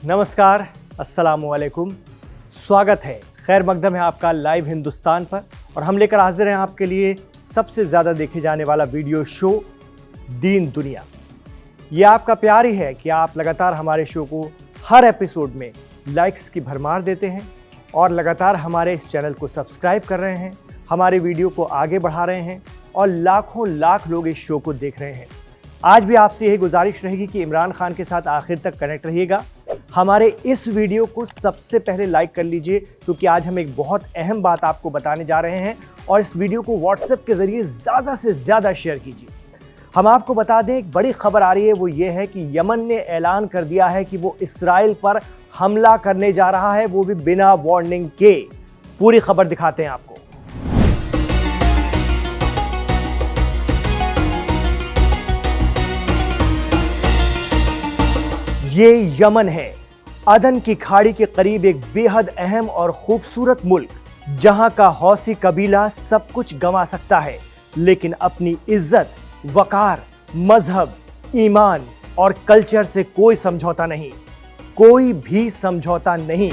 नमस्कार, अस्सलामुअलैकुम। स्वागत है, खैर मकदम है आपका लाइव हिंदुस्तान पर और हम लेकर हाजिर हैं आपके लिए सबसे ज़्यादा देखे जाने वाला वीडियो शो दीन दुनिया। ये आपका प्यार ही है कि आप लगातार हमारे शो को हर एपिसोड में लाइक्स की भरमार देते हैं और लगातार हमारे इस चैनल को सब्सक्राइब कर रहे हैं, हमारे वीडियो को आगे बढ़ा रहे हैं और लाखों लाख लोग इस शो को देख रहे हैं। आज भी आपसे यही गुजारिश रहेगी कि इमरान खान के साथ आखिर तक कनेक्ट रहिएगा। हमारे इस वीडियो को सबसे पहले लाइक कर लीजिए क्योंकि आज हम एक बहुत अहम बात आपको बताने जा रहे हैं और इस वीडियो को व्हाट्सएप के जरिए ज़्यादा से ज़्यादा शेयर कीजिए। हम आपको बता दें, एक बड़ी खबर आ रही है, वो ये है कि यमन ने ऐलान कर दिया है कि वो इसराइल पर हमला करने जा रहा है, वो भी बिना वार्निंग के। पूरी खबर दिखाते हैं आपको। ये यमन है, अदन की खाड़ी के करीब एक बेहद अहम और खूबसूरत मुल्क, जहां का हौसी कबीला सब कुछ गंवा सकता है लेकिन अपनी इज्जत, वकार, मजहब, ईमान और कल्चर से कोई समझौता नहीं, कोई भी समझौता नहीं।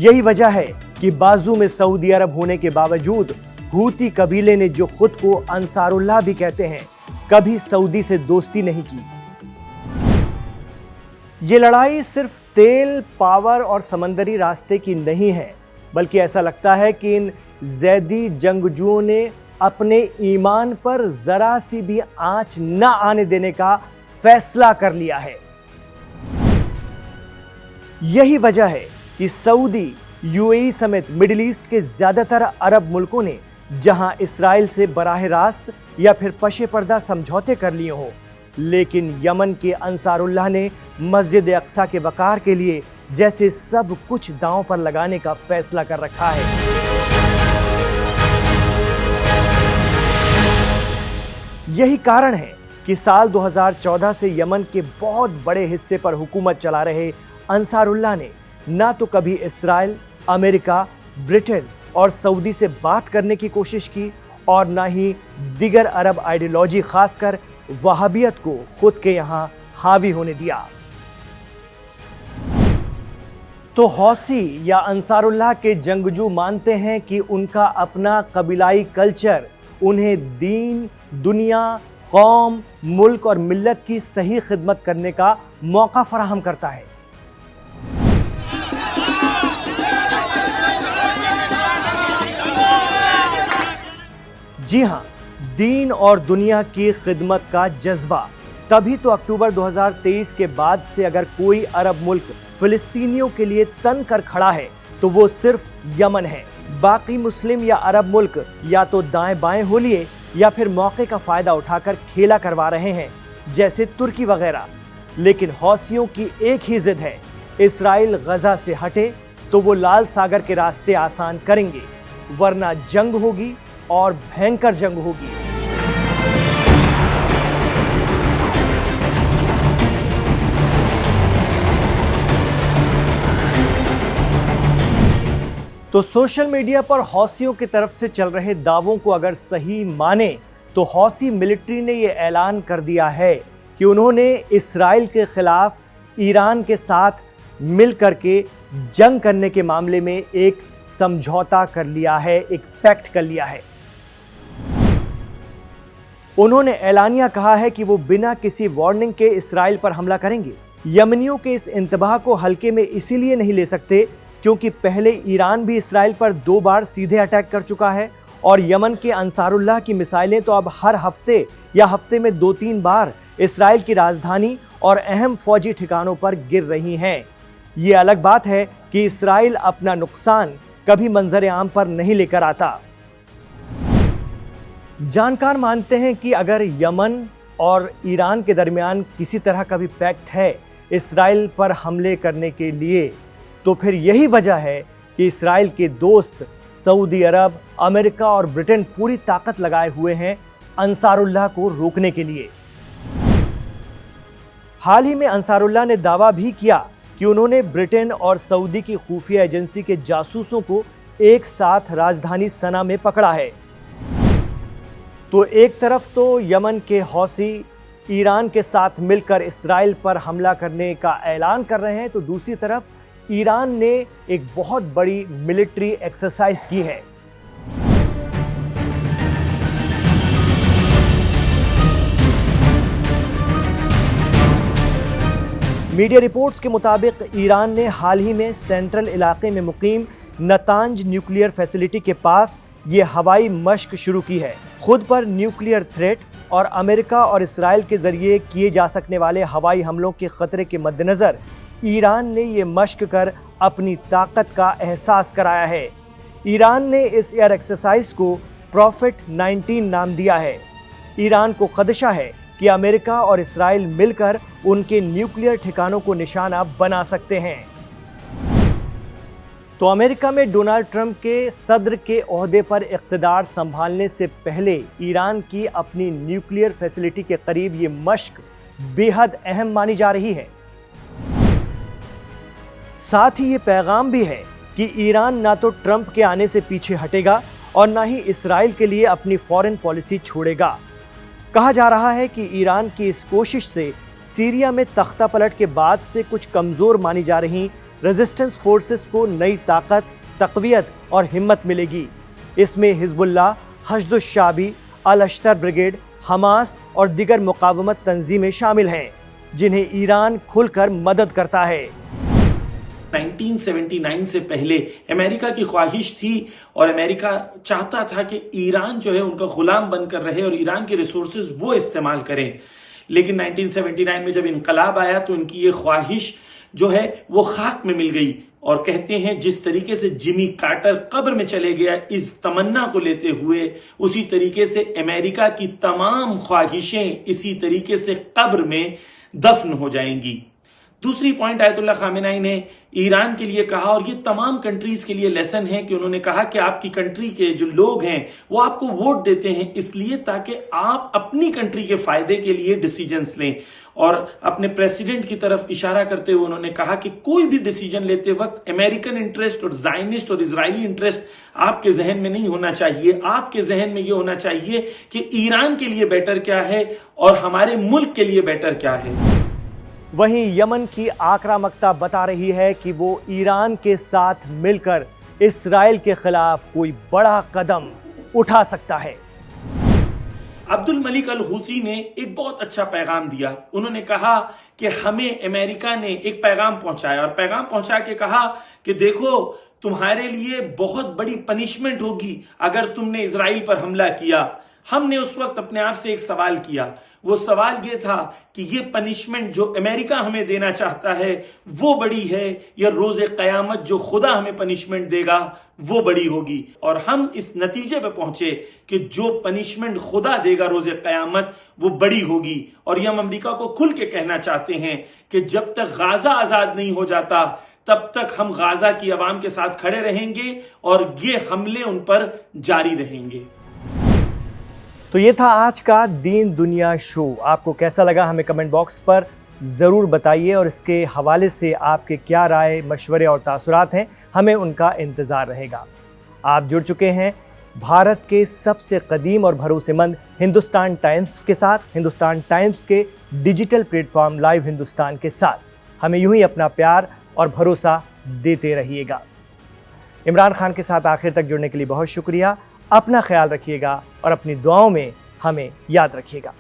यही वजह है कि बाजू में सऊदी अरब होने के बावजूद हूती कबीले ने, जो खुद को अंसारुल्लाह भी कहते हैं, कभी सऊदी से दोस्ती नहीं की। ये लड़ाई सिर्फ तेल, पावर और समंदरी रास्ते की नहीं है, बल्कि ऐसा लगता है कि इन जैदी जंगजुओं ने अपने ईमान पर जरा सी भी आंच न आने देने का फैसला कर लिया है। यही वजह है कि सऊदी, यूएई समेत मिडिल ईस्ट के ज्यादातर अरब मुल्कों ने, जहां इसराइल से बराह रास्त या फिर पशे पर्दा समझौते कर लिए हों, लेकिन यमन के अंसारुल्लाह ने मस्जिद अक्सा के वकार के लिए जैसे सब कुछ दांव पर लगाने का फैसला कर रखा है। यही कारण है कि साल 2014 से यमन के बहुत बड़े हिस्से पर हुकूमत चला रहे अंसारुल्लाह ने ना तो कभी इसराइल, अमेरिका, ब्रिटेन और सऊदी से बात करने की कोशिश की और ना ही दिगर अरब आइडियोलॉजी, खासकर वहाबियत को खुद के यहां हावी होने दिया। तो हौसी या अंसारुल्लाह के जंगजू मानते हैं कि उनका अपना कबीलाई कल्चर उन्हें दीन, दुनिया, कौम, मुल्क और मिल्लत की सही खिदमत करने का मौका फराहम करता है। जी हां, दीन और दुनिया की खिदमत का जज्बा। तभी तो अक्टूबर 2023 के बाद से अगर कोई अरब मुल्क फिलिस्तीनियों के लिए तन कर खड़ा है तो वो सिर्फ यमन है। बाकी मुस्लिम या अरब मुल्क या तो दाएं बाएं हो लिए या फिर मौके का फायदा उठाकर खेला करवा रहे हैं, जैसे तुर्की वगैरह। लेकिन हौसियों की एक ही जिद है, इसराइल गजा से हटे तो वो लाल सागर के रास्ते आसान करेंगे, वरना जंग होगी और भयंकर जंग होगी। तो सोशल मीडिया पर हौसियों की तरफ से चल रहे दावों को अगर सही माने तो हौसी मिलिट्री ने यह ऐलान कर दिया है कि उन्होंने इसराइल के खिलाफ ईरान के साथ मिलकर के जंग करने के मामले में एक समझौता कर लिया है, एक पैक्ट कर लिया है। उन्होंने ऐलानिया कहा है कि वो बिना किसी वार्निंग के इसराइल पर हमला करेंगे। यमनियों के इस इंतबाह को हल्के में इसीलिए नहीं ले सकते क्योंकि पहले ईरान भी इसराइल पर 2 बार सीधे अटैक कर चुका है और यमन के अंसारुल्लाह की मिसाइलें तो अब हर हफ्ते या हफ्ते में 2-3 बार इसराइल की राजधानी और अहम फौजी ठिकानों पर गिर रही हैं। ये अलग बात है कि इसराइल अपना नुकसान कभी मंजर आम पर नहीं लेकर आता। जानकार मानते हैं कि अगर यमन और ईरान के दरमियान किसी तरह का भी पैक्ट है इस्राइल पर हमले करने के लिए, तो फिर यही वजह है कि इस्राइल के दोस्त सऊदी अरब, अमेरिका और ब्रिटेन पूरी ताकत लगाए हुए हैं अंसारुल्लाह को रोकने के लिए। हाल ही में अंसारुल्लाह ने दावा भी किया कि उन्होंने ब्रिटेन और सऊदी की खुफिया एजेंसी के जासूसों को एक साथ राजधानी सना में पकड़ा है। तो एक तरफ तो यमन के हौसी ईरान के साथ मिलकर इस्राइल पर हमला करने का ऐलान कर रहे हैं, तो दूसरी तरफ ईरान ने एक बहुत बड़ी मिलिट्री एक्सरसाइज की है। मीडिया रिपोर्ट्स के मुताबिक ईरान ने हाल ही में सेंट्रल इलाके में मुकीम नतांज न्यूक्लियर फैसिलिटी के पास ये हवाई मशक शुरू की है। खुद पर न्यूक्लियर थ्रेट और अमेरिका और इस्राइल के जरिए किए जा सकने वाले हवाई हमलों के खतरे के मद्देनजर ईरान ने ये मशक कर अपनी ताकत का एहसास कराया है। ईरान ने इस एयर एक्सरसाइज को प्रॉफिट 19 नाम दिया है। ईरान को खदशा है कि अमेरिका और इस्राइल मिलकर उनके न्यूक्लियर ठिकानों को निशाना बना सकते हैं। तो अमेरिका में डोनाल्ड ट्रंप के सदर के ओहदे पर इख्तिदार संभालने से पहले ईरान की अपनी न्यूक्लियर फैसिलिटी के करीब ये मशक बेहद अहम मानी जा रही है। साथ ही ये पैगाम भी है कि ईरान ना तो ट्रंप के आने से पीछे हटेगा और ना ही इस्राइल के लिए अपनी फॉरेन पॉलिसी छोड़ेगा। कहा जा रहा है कि ईरान की इस कोशिश से सीरिया में तख्ता पलट के बाद से कुछ कमज़ोर मानी जा रही रेजिस्टेंस फोर्सेस को नई ताकत, तक़वियत और हिम्मत मिलेगी। इसमें हिज़्बुल्लाह, हश्द-उश-शाबी, अल-अश्तर ब्रिगेड, हमास और दीगर मुकावमत तंजीमें शामिल हैं, जिन्हें ईरान खुलकर मदद करता है। 1979 से पहले अमेरिका की ख्वाहिश थी और अमेरिका चाहता था कि ईरान जो है उनका गुलाम बनकर रहे और ईरान के रिसोर्सेज वो इस्तेमाल करें। लेकिन 1979 में जब इनकलाब आया तो इनकी ये ख्वाहिश जो है वो खाक में मिल गई। और कहते हैं जिस तरीके से जिमी कार्टर कब्र में चले गया इस तमन्ना को लेते हुए, उसी तरीके से अमेरिका की तमाम ख्वाहिशें इसी तरीके से कब्र में दफन हो जाएंगी। दूसरी पॉइंट आयतुल्लाह खामेनी ने ईरान के लिए कहा, और ये तमाम कंट्रीज के लिए लेसन है कि उन्होंने कहा कि आपकी कंट्री के जो लोग हैं वो आपको वोट देते हैं इसलिए ताकि आप अपनी कंट्री के फायदे के लिए डिसीजंस लें। और अपने प्रेसिडेंट की तरफ इशारा करते हुए उन्होंने कहा कि कोई भी डिसीजन लेते वक्त अमेरिकन इंटरेस्ट और जायनिस्ट और इजरायली इंटरेस्ट आपके जहन में नहीं होना चाहिए। आपके जहन में यह होना चाहिए कि ईरान के लिए बेटर क्या है और हमारे मुल्क के लिए बेटर क्या है। वहीं यमन की आक्रामकता बता रही है कि वो ईरान के साथ मिलकर इस्राइल के खिलाफ कोई बड़ा कदम उठा सकता है। अब्दुल मलिक अल हूसी ने एक बहुत अच्छा पैगाम दिया। उन्होंने कहा कि हमें अमेरिका ने एक पैगाम पहुंचाया और पैगाम पहुंचा के कहा कि देखो तुम्हारे लिए बहुत बड़ी पनिशमेंट होगी अगर तुमने इजराइल पर हमला किया। हमने उस वक्त अपने आप से एक सवाल किया, वो सवाल ये था कि ये पनिशमेंट जो अमेरिका हमें देना चाहता है वो बड़ी है या रोजे कयामत जो खुदा हमें पनिशमेंट देगा वो बड़ी होगी। और हम इस नतीजे पे पहुंचे कि जो पनिशमेंट खुदा देगा रोजे कयामत वो बड़ी होगी। और ये हम अमेरिका को खुल के कहना चाहते हैं कि जब तक गाजा आजाद नहीं हो जाता तब तक हम गाजा की आवाम के साथ खड़े रहेंगे और ये हमले उन पर जारी रहेंगे। तो ये था आज का दीन दुनिया शो। आपको कैसा लगा हमें कमेंट बॉक्स पर ज़रूर बताइए और इसके हवाले से आपके क्या राय, मशवरे और तासुरात हैं, हमें उनका इंतज़ार रहेगा। आप जुड़ चुके हैं भारत के सबसे कदीम और भरोसेमंद हिंदुस्तान टाइम्स के साथ, हिंदुस्तान टाइम्स के डिजिटल प्लेटफॉर्म लाइव हिंदुस्तान के साथ। हमें यूं ही अपना प्यार और भरोसा देते रहिएगा। इमरान खान के साथ आखिर तक जुड़ने के लिए बहुत शुक्रिया। अपना ख्याल रखिएगा और अपनी दुआओं में हमें याद रखिएगा।